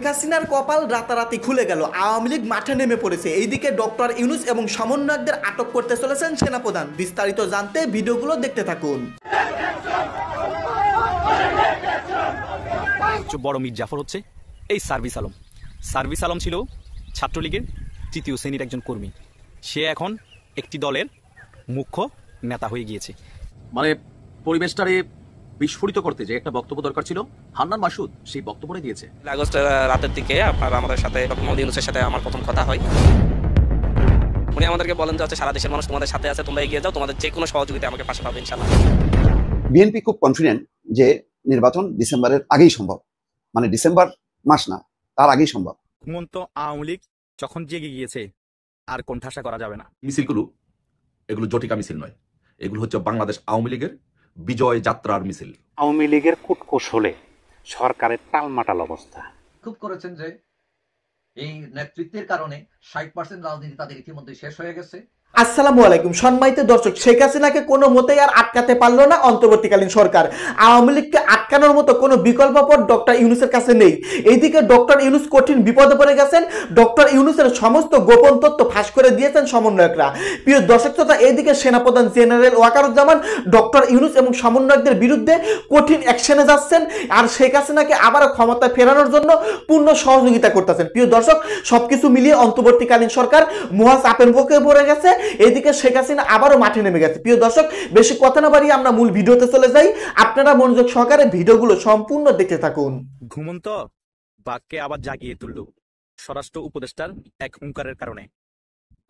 শেখ হাসিনার কপাল রাতারাতি খুলে গেল। আওয়ামী লীগ মাঠে নেমে পড়েছে। এইদিকে ডক্টর ইউনূস এবং সমন্বয়কদের আটক করতে চলেছেন সেনাপ্রধান। বিস্তারিত জানতে ভিডিওগুলো দেখতে থাকুন। বড় মির্জাফর হচ্ছে এই সার্ভিস আলম। সার্ভিস আলম ছিল ছাত্রলীগের তৃতীয় শ্রেণীর একজন কর্মী। সে এখন একটি দলের মুখ্য নেতা হয়ে গিয়েছে। মানে পরিবেশটারে বিস্ফোরিত করতে যে একটা বক্তব্য দরকার ছিল, হান্নান মাসুদ সেই বক্তব্যটা দিয়েছে। আগস্ট রাতের দিকে আপনার আমাদের সাথে মোহাম্মদ ইউনূসের সাথে আমার প্রথম কথা হয়। উনি আমাদেরকে বলেন যে সারা দেশের মানুষ তোমাদের সাথে আছে, তোমরা এগিয়ে যাও, তোমাদের যে কোনো সহযোগিতা আমাকে পাশে পাবে ইনশাআল্লাহ। বিএনপি খুব কনফিডেন্ট যে নির্বাচন ডিসেম্বরের আগেই সম্ভব, মানে ডিসেম্বর মাস না, তার আগেই সম্ভব। ঘুমন্ত আওয়ামী লীগ যখন জেগে গিয়েছে আর কোণঠাসা করা যাবে না। মিছিলগুলো এগুলো জটিকা মিছিল নয়, এগুলো হচ্ছে বাংলাদেশ আওয়ামী লীগের বিজয় যাত্রার মিছিল। আওয়ামী লীগের কূটকৌশলে সরকারের টালমাটাল অবস্থা খুব করেছেন যে এই নেতৃত্বের কারণে 60% রাজনীতি তাদের ইতিমধ্যে শেষ হয়ে গেছে। আসসালামু আলাইকুম সম্মানিত দর্শক, শেখ হাসিনাকে কোনো মতেই আর আটকাতে পারলো না অন্তর্বর্তীকালীন সরকার। আওয়ামী লীগকে আটকানোর মতো কোনো বিকল্প পথ ডক্টর ইউনূসের কাছে নেই। এইদিকে ডক্টর ইউনূস কঠিন বিপদে পড়ে গেছেন। ডক্টর ইউনূসের সমস্ত গোপন তথ্য ফাঁস করে দিয়েছেন সমন্বয়করা। প্রিয় দর্শক শ্রোতা, এইদিকে সেনাপ্রধান জেনারেল ওয়াকারুজ্জামান ডক্টর ইউনূস এবং সমন্বয়কদের বিরুদ্ধে কঠিন অ্যাকশনে যাচ্ছেন আর শেখ হাসিনাকে আবারও ক্ষমতায় ফেরানোর জন্য পূর্ণ সহযোগিতা করতেছেন। প্রিয় দর্শক, সবকিছু মিলিয়ে অন্তর্বর্তীকালীন সরকার মহা চাপের মুখে পড়ে গেছে। এইদিকে শেখ হাসিনা আবারও মাঠে নেমে গেছে। প্রিয় দর্শক, বেশি কথা না বাড়িয়ে আমরা মূল ভিডিওতে চলে যাই। আপনারা মনোযোগ সহকারে ভিডিওগুলো সম্পূর্ণ দেখতে থাকুন। ঘুমন্ত বাঘকে আবার জাগিয়ে তুলল স্বরাষ্ট্র উপদেষ্টার এক হুঙ্কারের কারণে।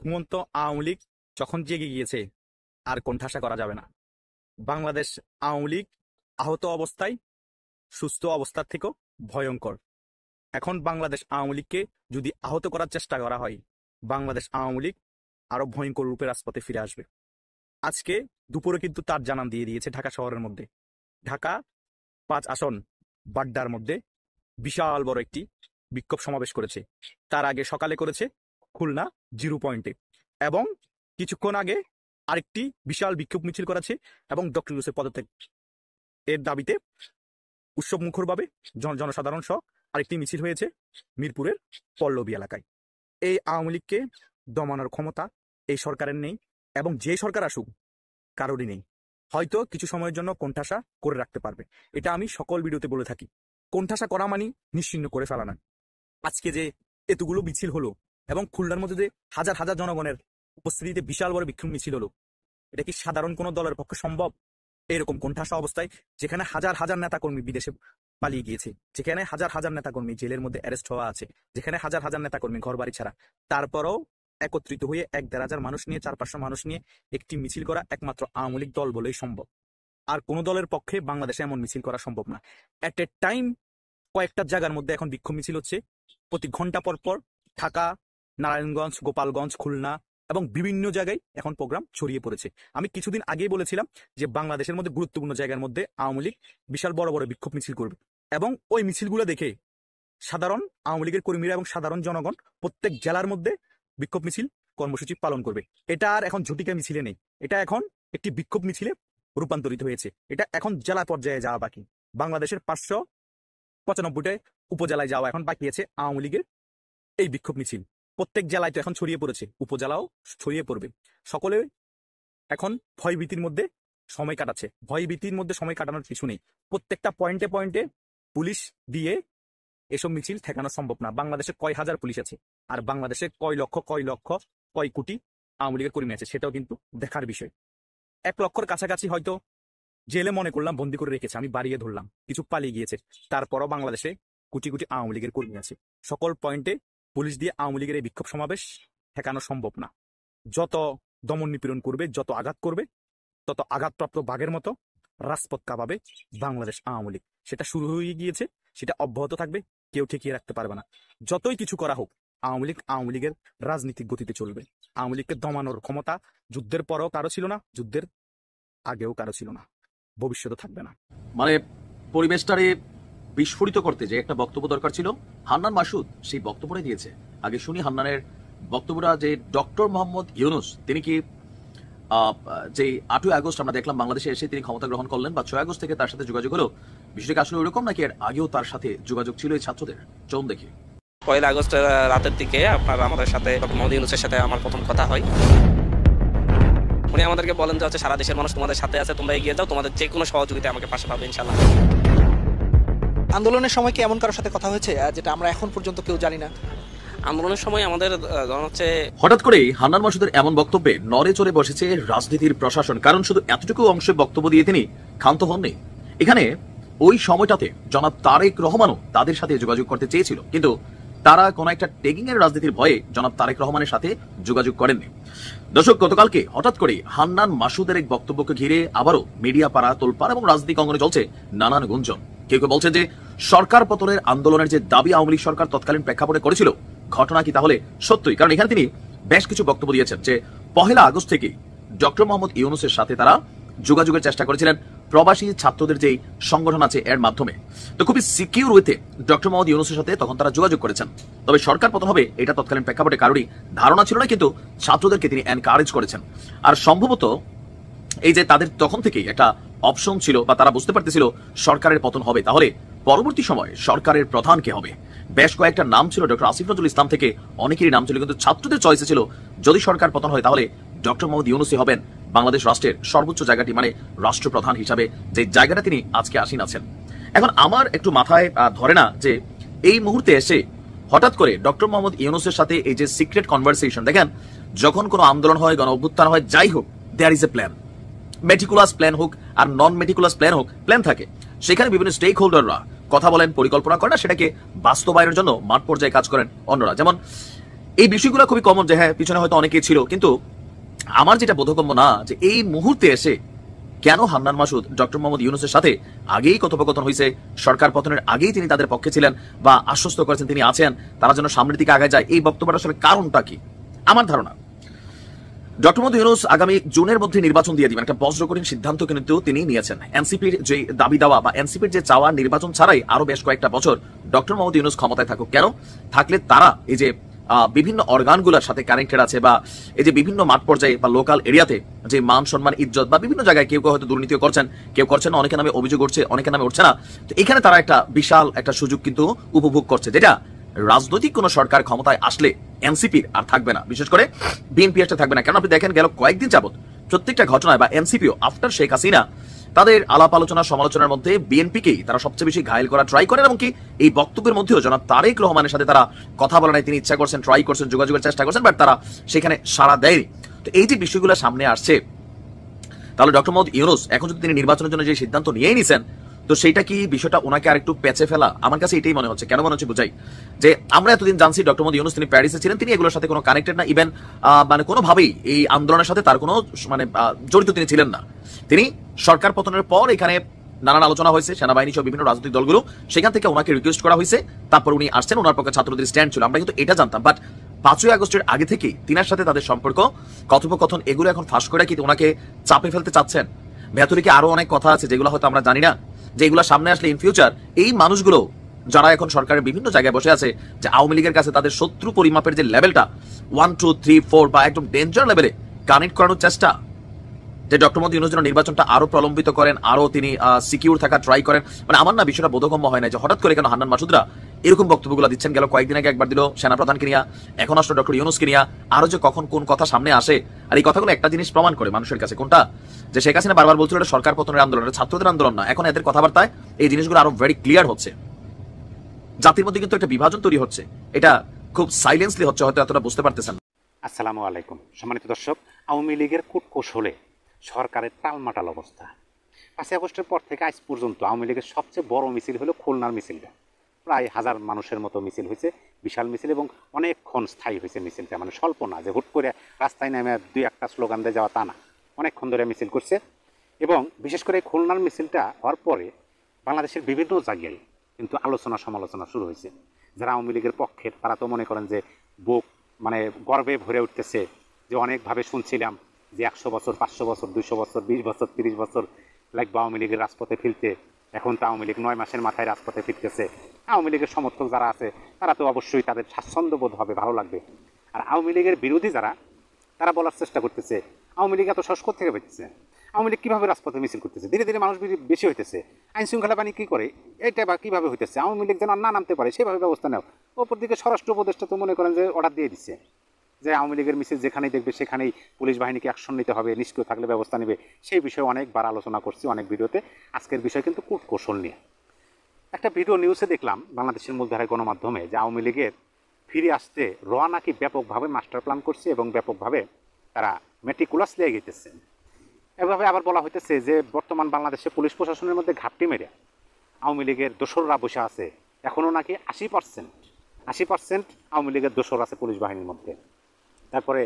ঘুমন্ত আওয়ামী লীগ যখন জেগে গিয়েছে আর কোণঠাসা করা যাবে না। বাংলাদেশ আওয়ামী লীগ আহত অবস্থায় সুস্থ অবস্থার থেকেও ভয়ঙ্কর। এখন বাংলাদেশ আওয়ামী লীগকে যদি আহত করার চেষ্টা করা হয়, বাংলাদেশ আওয়ামী লীগ আরো ভয়ঙ্কর রূপে রাজপথে ফিরে আসবে। আজকে দুপুরে কিন্তু তার জানান দিয়ে দিয়েছে ঢাকা শহরের মধ্যে। ঢাকা 5 আসন বাড্ডার মধ্যে বিশাল বড় একটি বিক্ষোভ সমাবেশ করেছে। তার আগে সকালে করেছে খুলনা 0 পয়েন্টে, এবং কিছুক্ষণ আগে আরেকটি বিশাল বিক্ষোভ মিছিল করেছে এবং ডক্টর ইউনূসের পদত্যাগ এর দাবিতে উৎসব মুখরভাবে জনসাধারণ সহ আরেকটি মিছিল হয়েছে মিরপুরের পল্লবী এলাকায়। এই আওয়ামী লীগকে দমানোর ক্ষমতা এই সরকারের নেই, এবং যে সরকার আসুক কারোরই নেই। হয়তো কিছু সময়ের জন্য কোণঠাসা করে রাখতে পারবে, এটা আমি সকল ভিডিওতে বলে থাকি। কোণঠাসা করা মানে নিশ্চিহ্ন করে ফেলা না। আজকে যে এতগুলো মিছিল হলো এবং খুলনার মধ্যে যে হাজার হাজার জনগণের উপস্থিতিতে বিশাল বড় বিক্ষোভ মিছিল হলো, এটা কি সাধারণ কোনো দলের পক্ষে সম্ভব? এরকম কোণঠাসা অবস্থায়, যেখানে হাজার হাজার নেতাকর্মী বিদেশে পালিয়ে গিয়েছে, যেখানে হাজার হাজার নেতাকর্মী জেলের মধ্যে অ্যারেস্ট হওয়া আছে, যেখানে হাজার হাজার নেতাকর্মী ঘর বাড়ি ছাড়া, তারপরও একত্রিত হয়ে 1-1.5 হাজার মানুষ নিয়ে 400-500 মানুষ নিয়ে একটি মিছিল করা একমাত্র আওয়ামী লীগ দল বলেই সম্ভব। আর কোন দলের পক্ষে বাংলাদেশে এমন মিছিল করা সম্ভব না। এট এ টাইম কয়েকটা জায়গার মধ্যে এখন বিক্ষোভ মিছিল হচ্ছে প্রতি ঘন্টা পর পর। ঢাকা, নারায়ণগঞ্জ, গোপালগঞ্জ, খুলনা এবং বিভিন্ন জায়গায় এখন প্রোগ্রাম ছড়িয়ে পড়েছে। আমি কিছুদিন আগেই বলেছিলাম যে বাংলাদেশের মধ্যে গুরুত্বপূর্ণ জায়গার মধ্যে আওয়ামী লীগ বিশাল বড় বড় বিক্ষোভ মিছিল করবে, এবং ওই মিছিলগুলো দেখে সাধারণ আওয়ামী লীগের কর্মীরা এবং সাধারণ জনগণ প্রত্যেক জেলার মধ্যে বিক্ষোভ মিছিল কর্মসূচি পালন করবে। এটা আর এখন ঝটিকা মিছিলে নেই, এটা এখন একটি বিক্ষোভ মিছিলে রূপান্তরিত হয়েছে। এটা এখন জেলা পর্যায়ে যাওয়া বাকি। বাংলাদেশের 595টা উপজেলায় যাওয়া এখন বাকি আছে আওয়ামী লীগের এই বিক্ষোভ মিছিল। প্রত্যেক জেলায় তো এখন ছড়িয়ে পড়েছে, উপজেলাও ছড়িয়ে পড়বে। সকলে এখন ভয়ভীতির মধ্যে সময় কাটাচ্ছে। ভয়ভীতির মধ্যে সময় কাটানোর কিছু নেই। প্রত্যেকটা পয়েন্টে পয়েন্টে পুলিশ দিয়ে এসব মিছিল ঠেকানো সম্ভব না। বাংলাদেশে কয় হাজার পুলিশ আছে, আর বাংলাদেশে কয় লক্ষ কয় কোটি আওয়ামী লীগের কর্মী আছে, সেটাও কিন্তু দেখার বিষয়। 1 লক্ষর কাছাকাছি হয়তো জেলে মনে করলাম বন্দি করে রেখেছে, আমি বাড়িয়ে ধরলাম, কিছু পালিয়ে গিয়েছে। তারপরও বাংলাদেশে কোটি কোটি আওয়ামী লীগের কর্মী আছে। সকল পয়েন্টে পুলিশ দিয়ে আওয়ামী লীগের এই বিক্ষোভ সমাবেশ ঠেকানো সম্ভব না। যত দমন নিপীড়ন করবে, যত আঘাত করবে, তত আঘাতপ্রাপ্ত বাঘের মতো রাজপথ কাঁপাবে বাংলাদেশ আওয়ামী লীগ। সেটা শুরু হয়ে গিয়েছে, সেটা অব্যাহত থাকবে, কেউ ঠেকিয়ে রাখতে পারবে না। যতই কিছু করা হোক, আওয়ামী লীগের রাজনীতিক গতিতে চলবে। আওয়ামী লীগকে দমানোর ক্ষমতা যুদ্ধের পরেও কারো ছিল না, যুদ্ধের আগেও কারো ছিল না, ভবিষ্যতে থাকবে না। মানে পরিবেশটারে বিস্ফোরিত করতে যে একটা বক্তব্য দরকার ছিল, হান্নান মাসুদ সেই বক্তব্যটা দিয়েছে। আগে শুনি হান্নানের বক্তব্যটা, যে ডক্টর মোহাম্মদ ইউনূস তিনি কি যে 8ই আগস্ট আমরা দেখলাম বাংলাদেশে এসে তিনি ক্ষমতা গ্রহণ করলেন, বা 6 আগস্ট থেকে তার সাথে যোগাযোগ হলো, বিষয়টা আসলে ওইরকম নাকি এর আগেও তার সাথে যোগাযোগ ছিল এই ছাত্রদের? চলুন দেখি। 1 আগস্ট রাতের দিকে আপনার আমাদের সাথে ডক্টর মোহাম্মদ ইউনূসের সাথে আমার প্রথম কথা হয়। উনি আমাদেরকে বলেন যে সারা দেশের মানুষ তোমাদের সাথে আছে, তোমরা এগিয়ে যাও, তোমাদের যে কোনো সহযোগিতা আমাকে পাশে পাবে ইনশাআল্লাহ। আন্দোলনের সময় কি এমন কারোর সাথে কথা হয়েছে যেটা আমরা এখন পর্যন্ত কেউ জানি না? আন্দোলনের সময় আমাদের ধরুন হচ্ছে হঠাৎ করেই হান্নান মাসুদের এমন বক্তব্যে নড়ে চড়ে বসেছে রাজনীতির প্রশাসন, কারণ শুধু এতটুকু অংশে বক্তব্য দিয়ে তিনি ক্ষান্ত হননি। এখানে ওই সময়টাতে জনাব তারেক রহমানও তাদের সাথে যোগাযোগ করতে চেয়েছিল, কিন্তু তারা কোন একটা টেগিং এর রাজনীতির ভয়ে জনাব তারেক রহমানের সাথে যোগাযোগ করেননি। দর্শক, গতকালকে হঠাৎ করে হান্নান মাসুদের এক বক্তব্যকে ঘিরে আবারও মিডিয়া পাড়া তোলপাড় এবং রাজনীতিক অঙ্গনে চলছে নানান গুঞ্জন। কেউ কেউ বলছে যে সরকার পতনের আন্দোলনের যে দাবি আওয়ামী লীগ সরকার তৎকালীন প্রেক্ষাপটে করেছিল, ঘটনা কি তাহলে সত্যই? কারণ এখানে তিনি বেশ কিছু বক্তব্য দিয়েছেন যে 1 আগস্ট থেকে ডক্টর মোহাম্মদ ইউনূসের সাথে তারা যোগাযোগের চেষ্টা করেছিলেন প্রবাসী ছাত্রদের যে সংগঠন আছে এর মাধ্যমে। তো খুবই সিকিউর ওয়েতে ডক্টর মোহাম্মদ ইউনূসের সাথে তখন তারা যোগাযোগ করেছেন। তবে সরকার পতন হবে এটা তৎকালীন প্রেক্ষাপটে কারোরই ধারণা ছিল না, কিন্তু ছাত্রদেরকে তিনি এনকারেজ করেছেন। আর সম্ভবত এই যে তাদের তখন থেকেই একটা অপশন ছিল, বা তারা বুঝতে পারতেছিল সরকারের পতন হবে, তাহলে পরবর্তী সময়ে সরকারের প্রধান কে হবে। বেশ কয়েকটা নাম ছিল, ডক্টর আসিফ নজরুল ইসলাম থেকে অনেকেরই নাম ছিল, কিন্তু ছাত্রদের চয়েসে ছিল যদি সরকার পতন হয় তাহলে ডক্টর মোহাম্মদ ইউনূসই হবেন বাংলাদেশ রাষ্ট্রের সর্বোচ্চ জায়গাটি, মানে রাষ্ট্রপ্রধান হিসাবে যে জায়গাটা তিনি আজকে আসীন আছেন। এখন আমার একটু মাথায় ধরে না যে এই মুহূর্তে এসে হঠাৎ করে ডক্টর মোহাম্মদ ইউনূসের সাথে এই যে সিক্রেট কনভারসেশন, দেখেন যখন কোনো আন্দোলন হয়, গণ অভ্যুত্থান হয়, যাই হোক, there is a plan. Meticulous plan হোক আর নন মেটিকুলাস প্ল্যান হোক, প্ল্যান থাকে। সেখানে বিভিন্ন স্টেক হোল্ডাররা কথা বলেন, পরিকল্পনা করেন, সেটাকে বাস্তবায়নের জন্য মাঠ পর্যায়ে কাজ করেন অন্যরা। যেমন এই বিষয়গুলো খুবই কমন যে হ্যাঁ পিছনে হয়তো অনেকেই ছিল, কিন্তু আমার যেটা বোধগম্য না যে এই মুহূর্তে এসে কেন হান্নান মাসুদ ডক্টর মোহাম্মদ ইউনূসের সাথে আগেই কথোপকথন হয়েছে, সরকার পতনের আগেই তিনি তাদের পক্ষে ছিলেন বা আশ্বস্ত করেছেন তিনি আছেন, তারা যেন সামনের দিকে আগে যায়, এই বক্তব্যটা আসলে কারণটা কি? আমার ধারণা ডক্টর মোহাম্মদ ইউনূস আগামী জুনের মধ্যে নির্বাচন দিয়ে দিবেন, একটা বজ্রকঠিন সিদ্ধান্ত কিন্তু তিনি নিয়েছেন। এনসিপির যে দাবি দেওয়া বা এনসিপির যে চাওয়া নির্বাচন ছাড়াই আরো বেশ কয়েকটা বছর ডক্টর মোহাম্মদ ইউনূস ক্ষমতায় থাকুক। কেন? থাকলে তারা এই যে বিভিন্ন অর্গানগুলোর সাথে কানেক্টেড আছে, বা এই যে বিভিন্ন মাঠ পর্যায়ে বা লোকাল এরিয়াতে যে মান সম্মান ইজ্জত বা বিভিন্ন জায়গায় কেউ কেউ হয়তো দুর্নীতিও করছেন, কেউ করছেন না, অনেকের নামে অভিযোগ উঠছে, অনেকের নামে উঠছে না। তো এখানে তারা একটা বিশাল একটা সুযোগ কিন্তু উপভোগ করছে, যেটা রাজনৈতিক কোন সরকার ক্ষমতায় আসলে এনসিপির আর থাকবে না, বিশেষ করে বিএনপি আসতে থাকবে না। কারণ আপনি দেখেন গেল কয়েকদিন যাবত প্রত্যেকটা ঘটনায় বা এনসিপিও আফটার শেখ হাসিনা তাদের আলাপ আলোচনা সমালোচনার মধ্যে বিএনপিকেই তারা সবচেয়ে বেশি ঘায়েল করা ট্রাই করেন, এবং কি এই বক্তব্যের মধ্যেও জনাব তারেক রহমানের সাথে তারা কথা বলা নাই, তিনি ইচ্ছা করছেন, ট্রাই করছেন, যোগাযোগের চেষ্টা করছেন, বাট তারা সেখানে সাড়া দেয়নি। তো এই যে বিষয়গুলো সামনে আসছে, তাহলে ডক্টর মোহাম্মদ ইউনূস এখন যদি তিনি নির্বাচনের জন্য যে সিদ্ধান্ত নিয়েই নিছেন, তো সেইটা কি বিষয়টা ওনাকে আর একটু পেঁচে ফেলা? আমার কাছে এটাই মনে হচ্ছে। কেন মনে হচ্ছে বুঝাই, যে আমরা এতদিন জানছি ডক্টর মোহাম্মদ ইউনূস তিনি প্যারিসে ছিলেন, তিনি এগুলোর সাথে কোনো কানেক্টেড না, ইভেন মানে কোনোভাবেই এই আন্দোলনের সাথে তার কোনো মানে জড়িত তিনি ছিলেন না। তিনি সরকার পতনের পর এখানে নানান আলোচনা হয়েছে, সেনাবাহিনী সহ বিভিন্ন রাজনৈতিক দলগুলো, সেখান থেকে ওনাকে রিকোয়েস্ট করা হয়েছে, তারপর উনি আসছেন, ওনার পক্ষে ছাত্রদের স্ট্যান্ড ছিল, আমরা কিন্তু এটা জানতাম। বাট 5ই আগস্টের আগে থেকেই তিনার সাথে তাদের সম্পর্ক, কথোপকথন, এগুলো এখন ফাঁস করে কি ওনাকে চাপে ফেলতে চাচ্ছেন? ভেতরে কি আরো অনেক কথা আছে যেগুলো হয়তো আমরা জানি না, যেগুলো সামনে আসলে ইন ফিউচার এই মানুষগুলো যারা এখন সরকারের বিভিন্ন জায়গায় বসে আছে, যে আওয়ামী লীগের কাছে তাদের শত্রু পরিমাপের যে লেভেলটা 1, 2, 3, 4 বা একদম ডেঞ্জার লেভেলে কানেক্ট করানোর চেষ্টা, যে ডক্টর মোহাম্মদ ইউনূস যেন নির্বাচনটা আরো প্রলম্বিত করেন, আরো তিনি সিকিউর থাকা ট্রাই করেন। মানে আমার না বিষয়টা বোধগম্য হয় না যে হঠাৎ করে কেন হান্নান মাসুদরা এরকম বক্তব্যগুলো দিচ্ছেন। গেল কয়েকদিন আগে একবার দিল সেনাপ্রধানকে নিয়ে, এখন আসলে ডক্টর ইউনূসকে নিয়ে, আরো যে কখন কোন কথা সামনে আসে। আর এই কথাগুলো একটা জিনিস প্রমাণ করে মানুষের কাছে, কোনটা? যে শেখ হাসিনা বারবার বলছিল এটা সরকার পতনের আন্দোলন, এটা ছাত্রদের আন্দোলন না। এখন এদের কথাবার্তায় এই জিনিসগুলো আরো ভেরি ক্লিয়ার হচ্ছে। জাতির মধ্যে কিন্তু একটা বিভাজন তৈরি হচ্ছে, এটা খুব সাইলেন্সলি হচ্ছে, হয়তো এতটা বুঝতে পারতেছেন। আসসালামু আলাইকুম সম্মানিত দর্শক, আওয়ামী লীগের কূটকৌশলে সরকারের টালমাটাল অবস্থা। 5ই আগস্টের পর থেকে আজ পর্যন্ত আওয়ামী লীগের সবচেয়ে বড় মিছিল হলো খুলনার মিছিলটা। প্রায় 1000 মানুষের মতো মিছিল হয়েছে, বিশাল মিছিল, এবং অনেকক্ষণ স্থায়ী হয়েছে মিছিলটা, মানে স্বল্প না যে হুট করে রাস্তায় নেমে 2-1টা স্লোগান দিয়ে যাওয়া, তা না, অনেকক্ষণ ধরে মিছিল করছে। এবং বিশেষ করে খুলনার মিছিলটা হওয়ার পরে বাংলাদেশের বিভিন্ন জায়গায় কিন্তু আলোচনা সমালোচনা শুরু হয়েছে। যারা আওয়ামী লীগের পক্ষের তারা তো মনে করেন যে বুক মানে গর্বে ভরে উঠতেছে, যে অনেকভাবে শুনছিলাম যে 100 বছর, 500 বছর, 200 বছর, 20 বছর, 30 বছর লাগবে আওয়ামী লীগের রাজপথে ফিরতে। এখন তো আওয়ামী লীগ 9 মাসের মাথায় রাজপথে ফিরতেছে। আওয়ামী লীগের সমর্থক যারা আছে তারা তো অবশ্যই তাদের স্বাচ্ছন্দ্য বোধ হবে, ভালো লাগবে। আর আওয়ামী লীগের বিরোধী যারা, তারা বলার চেষ্টা করতেছে আওয়ামী লীগ এত সাহস থেকে পেতেছে, আওয়ামী লীগ কীভাবে রাজপথে মিছিল করতেছে, ধীরে ধীরে মানুষ বেশি হইতেছে, আইন শৃঙ্খলা বাহিনী কী করে, এটা বা কীভাবে হইতেছে, আওয়ামী লীগ যেন না নামতে পারে সেভাবে ব্যবস্থা নেও। অপরদিকে স্বরাষ্ট্র উপদেষ্টা তো মনে করেন যে অর্ডার দিয়ে দিচ্ছে যে আওয়ামী লীগের মিছিল যেখানেই দেখবে সেখানেই পুলিশ বাহিনীকে অ্যাকশন নিতে হবে, নিষ্ক্রিয় থাকলে ব্যবস্থা নেবে। সেই বিষয়ে অনেকবার আলোচনা করছি অনেক ভিডিওতে। আজকের বিষয় কিন্তু কূটকৌশল নিয়ে একটা ভিডিও নিউজে দেখলাম বাংলাদেশের মূলধারায় গণমাধ্যমে যে আওয়ামী লীগের ফিরে আসতে র নাকি ব্যাপকভাবে মাস্টার প্ল্যান করছে এবং ব্যাপকভাবে তারা মেটিকুলাস লিয়ে গেতেছে। এভাবে আবার বলা হইতেছে যে বর্তমান বাংলাদেশে পুলিশ প্রশাসনের মধ্যে ঘাপটি মেরে আওয়ামী লীগের দোসররা বসে আছে, এখনও নাকি 80% আওয়ামী লীগের দোসর আছে পুলিশ বাহিনীর মধ্যে। তারপরে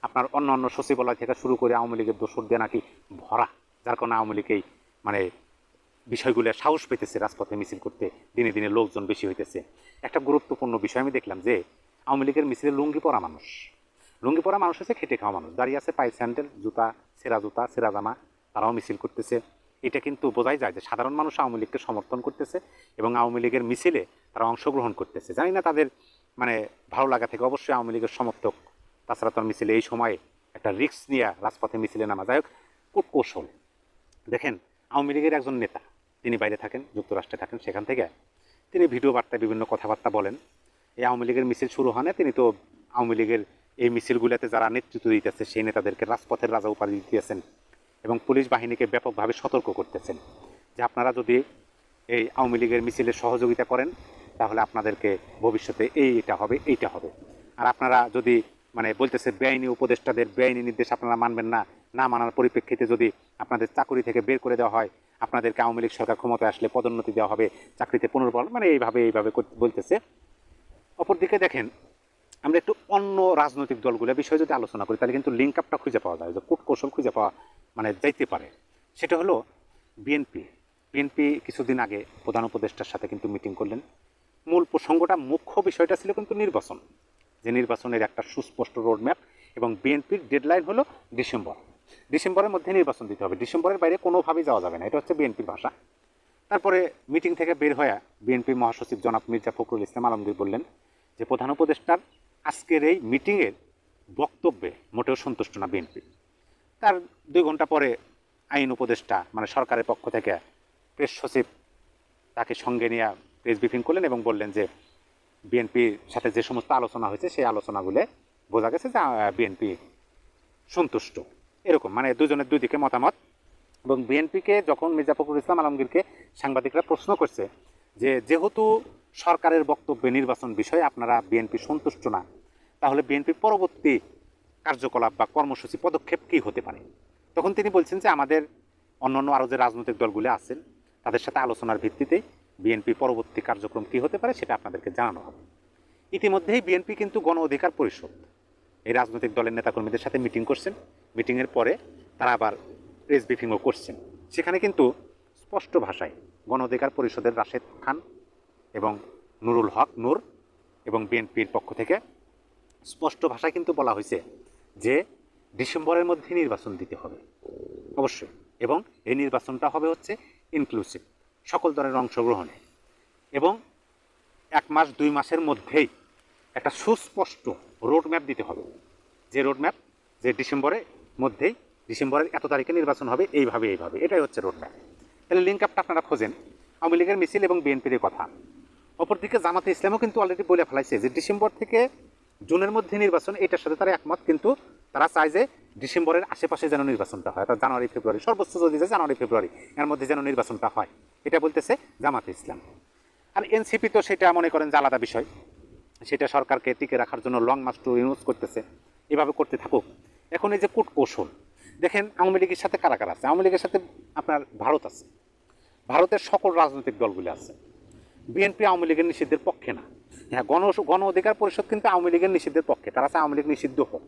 আপনার অন্য সচিবালয় থেকে শুরু করে আওয়ামী লীগের দোসর দিয়ে নাকি ভরা, যার কারণে আওয়ামী লীগেই মানে বিষয়গুলো সাহস পেতেছে রাজপথে মিছিল করতে, দিনে দিনে লোকজন বেশি হইতেছে। একটা গুরুত্বপূর্ণ বিষয় আমি দেখলাম যে আওয়ামী লীগের মিছিলে লুঙ্গি পরা মানুষ হচ্ছে খেটে খাওয়া মানুষ, দাঁড়িয়ে আছে পায়ে স্যান্ডেল, জুতা, সেরা জামা, তারাও মিছিল করতেছে। এটা কিন্তু বোঝাই যায় যে সাধারণ মানুষ আওয়ামী লীগকে সমর্থন করতেছে এবং আওয়ামী লীগের মিছিলে তারা অংশগ্রহণ করতেছে। জানি না তাদের মানে ভালো লাগা থেকে, অবশ্যই আওয়ামী লীগের সমর্থক, তাছাড়া তার মিছিলে এই সময়ে একটা রিস্ক নিয়ে রাজপথে মিছিলে নামা। যাই হোক, কূটকৌশল দেখেন, আওয়ামী লীগের একজন নেতা, তিনি বাইরে থাকেন, যুক্তরাষ্ট্রে থাকেন, সেখান থেকে তিনি ভিডিও বার্তায় বিভিন্ন কথাবার্তা বলেন। এই আওয়ামী লীগের মিছিল শুরু হয় না, তিনি তো আওয়ামী লীগের এই মিছিলগুলোতে যারা নেতৃত্ব দিতেছে সেই নেতাদেরকে রাজপথের রাজা উপাধি দিতেছেন এবং পুলিশ বাহিনীকে ব্যাপকভাবে সতর্ক করতেছেন যে আপনারা যদি এই আওয়ামী লীগের মিছিলে সহযোগিতা করেন তাহলে আপনাদেরকে ভবিষ্যতে এইটা হবে। আর আপনারা যদি মানে বলতেছে বেআইনি উপদেষ্টাদের বেআইনি নির্দেশ আপনারা মানবেন না, না মানার পরিপ্রেক্ষিতে যদি আপনাদের চাকরি থেকে বের করে দেওয়া হয়, আপনাদেরকে আওয়ামী লীগ সরকার ক্ষমতায় আসলে পদোন্নতি দেওয়া হবে, চাকরিতে পুনর্বহাল, মানে এইভাবে বলতেছে। অপরদিকে দেখেন, আমরা একটু অন্য রাজনৈতিক দলগুলোর বিষয়ে যদি আলোচনা করি তাহলে কিন্তু লিঙ্ক আপটা খুঁজে পাওয়া যায়, যে কূটকৌশল খুঁজে পাওয়া মানে যাইতে পারে। সেটা হলো বিএনপি কিছুদিন আগে প্রধান উপদেষ্টার সাথে কিন্তু মিটিং করলেন। মূল প্রসঙ্গটা, মুখ্য বিষয়টা ছিল কিন্তু নির্বাচন, যে নির্বাচনের একটা সুস্পষ্ট রোডম্যাপ এবং বিএনপির ডেডলাইন হলো ডিসেম্বরের মধ্যে নির্বাচন দিতে হবে, ডিসেম্বরের বাইরে কোনোভাবেই যাওয়া যাবে না, এটা হচ্ছে বিএনপির ভাষা। তারপরে মিটিং থেকে বের হয়ে বিএনপি মহাসচিব জনাব মির্জা ফখরুল ইসলাম আলমগীর বললেন যে প্রধান উপদেষ্টার আজকের এই মিটিংয়ের বক্তব্যে মোটেও সন্তুষ্ট না বিএনপি। তার 2 ঘন্টা পরে আইন উপদেষ্টা মানে সরকারের পক্ষ থেকে প্রেস সচিব তাকে সঙ্গে নিয়ে প্রেস ব্রিফিং করলেন এবং বললেন যে বিএনপির সাথে যে সমস্ত আলোচনা হয়েছে সেই আলোচনাগুলো বোঝা গেছে যে বিএনপি সন্তুষ্ট, এরকম মানে দুজনের দুই দিকে মতামত। এবং বিএনপিকে যখন মির্জা ফখরুল ইসলাম আলমগীরকে সাংবাদিকরা প্রশ্ন করছে যে যেহেতু সরকারের বক্তব্যে নির্বাচন বিষয়ে আপনারা বিএনপি সন্তুষ্ট না, তাহলে বিএনপির পরবর্তী কার্যকলাপ বা কর্মসূচি পদক্ষেপ কী হতে পারে, তখন তিনি বলছেন যে আমাদের অন্যান্য আরও যে রাজনৈতিক দলগুলো আছেন তাদের সাথে আলোচনার ভিত্তিতেই বিএনপি পরবর্তী কার্যক্রম কী হতে পারে সেটা আপনাদেরকে জানানো হবে। ইতিমধ্যেই বিএনপি কিন্তু গণ অধিকার পরিষদ এই রাজনৈতিক দলের নেতাকর্মীদের সাথে মিটিং করছেন, মিটিংয়ের পরে তারা আবার প্রেস ব্রিফিংও করছেন। সেখানে কিন্তু স্পষ্ট ভাষায় গণ অধিকার পরিষদের রাশেদ খান এবং নুরুল হক নূর এবং বিএনপির পক্ষ থেকে স্পষ্ট ভাষায় কিন্তু বলা হয়েছে যে ডিসেম্বরের মধ্যে নির্বাচন দিতে হবে অবশ্যই, এবং এই নির্বাচনটা হবে হচ্ছে ইনক্লুসিভ, সকল দলের অংশগ্রহণে, এবং 1 মাস 2 মাসের মধ্যেই একটা সুস্পষ্ট রোডম্যাপ দিতে হবে, যে রোডম্যাপ যে ডিসেম্বরের এত তারিখে নির্বাচন হবে এইভাবে, এটাই হচ্ছে রোডম্যাপ। তাহলে লিঙ্ক আপটা আপনারা খোঁজেন, আওয়ামী লীগের মিছিল এবং বিএনপির কথা। অপরদিকে জামাতে ইসলামও কিন্তু অলরেডি বলে ফেলাইছে যে ডিসেম্বর থেকে জুনের মধ্যে নির্বাচন, এটার সাথে তারা একমত, কিন্তু তারা চায় যে ডিসেম্বরের আশেপাশে যেন নির্বাচনটা হয়, অর্থাৎ জানুয়ারি ফেব্রুয়ারি, সর্বোচ্চ যদি যায় জানুয়ারি ফেব্রুয়ারি, এর মধ্যে যেন নির্বাচনটা হয়, এটা বলতেছে জামাতে ইসলাম। আর এনসিপি তো সেটা মনে করেন যে আলাদা বিষয়, সেটা সরকারকে টিকে রাখার জন্য লং মার্চ টু ইউজ করতেছে, এভাবে করতে থাকুক। এখন এই যে কূটকৌশল দেখেন, আওয়ামী লীগের সাথে কারা কারা আছে, আওয়ামী লীগের সাথে আপনার ভারত আছে, ভারতের সকল রাজনৈতিক দলগুলো আছে। বিএনপি আওয়ামী লীগের নিষিদ্ধের পক্ষে না, হ্যাঁ গণ অধিকার পরিষদ কিন্তু আওয়ামী লীগের নিষিদ্ধের পক্ষে, তারা চায় আওয়ামী লীগ নিষিদ্ধ হোক,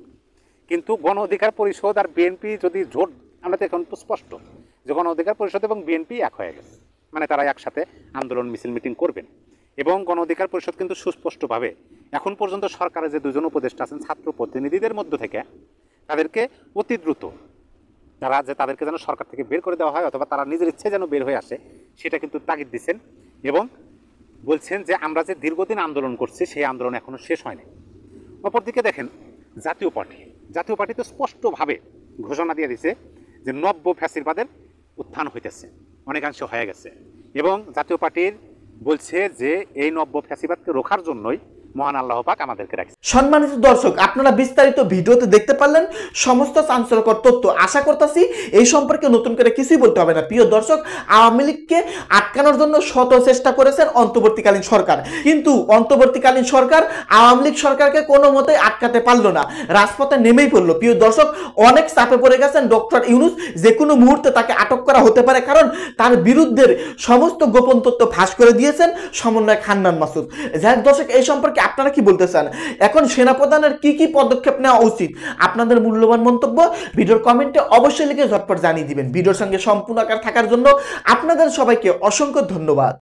কিন্তু গণ অধিকার পরিষদ আর বিএনপি যদি জোট, আমরা তো এখন স্পষ্ট যে গণ অধিকার পরিষদ এবং বিএনপি এক হয়ে গেছে, মানে তারা একসাথে আন্দোলন মিছিল মিটিং করবেন। এবং গণ অধিকার পরিষদ কিন্তু সুস্পষ্টভাবে এখন পর্যন্ত সরকারের যে 2 জন উপদেষ্টা আছেন ছাত্র প্রতিনিধিদের মধ্য থেকে তাদেরকে অতি দ্রুত তাদেরকে যেন সরকার থেকে বের করে দেওয়া হয় অথবা তারা নিজের ইচ্ছে যেন বের হয়ে আসে, সেটা কিন্তু তাগিদ দিচ্ছেন এবং বলছেন যে আমরা যে দীর্ঘদিন আন্দোলন করছি সেই আন্দোলন এখনো শেষ হয়নি। অপরদিকে দেখেন, জাতীয় পার্টি জাতীয় পার্টি তো স্পষ্টভাবে ঘোষণা দিয়ে দিছে যে নব্য ফ্যাসিবাদের উত্থান হইতেছে, অনেকাংশ হয়ে গেছে, এবং জাতীয় পার্টির বলছে যে এই নব্য ফ্যাসিবাদকে রোখার জন্যই মহান আল্লাহ পাক আমাদেরকে রাখছে। সম্মানিত দর্শক, আপনারা বিস্তারিত ভিডিওতে দেখতে পারলেন সমস্ত চাঞ্চল্যকর তথ্য। আশা করতেছি এই সম্পর্কে নতুন করে কিছুই বলতে হবে না। প্রিয় দর্শক, আওয়ামী লীগকে আটকানোর জন্য শত চেষ্টা করেছেন অন্তর্বর্তীকালীন সরকার, কিন্তু অন্তর্বর্তীকালীন সরকার আওয়ামী লীগ সরকারকে কোনো মতেই আটকাতে পারলো না, রাজপথে নেমেই পড়লো। প্রিয় দর্শক, অনেক চাপে পড়ে গেছেন ডক্টর ইউনূস, যে কোনো মুহূর্তে তাকে আটক করা হতে পারে, কারণ তার বিরুদ্ধে সমস্ত গোপন তথ্য ফাঁস করে দিয়েছেন সমন্বয়ক হান্নান মাসুদ। যাই হোক দর্শক, এই সম্পর্কে আপনারা কি বলতে চান? এখন সেনাপ্রধানের কি কি পদক্ষেপ নেওয়া উচিত? আপনাদের মূল্যবান মন্তব্য ভিডিওর কমেন্টে অবশ্যই লিখে ঝটপট জানিয়ে দিবেন। ভিডিওর সঙ্গে সম্পূর্ণ আকার থাকার জন্য আপনাদের সবাইকে অসংখ্য ধন্যবাদ।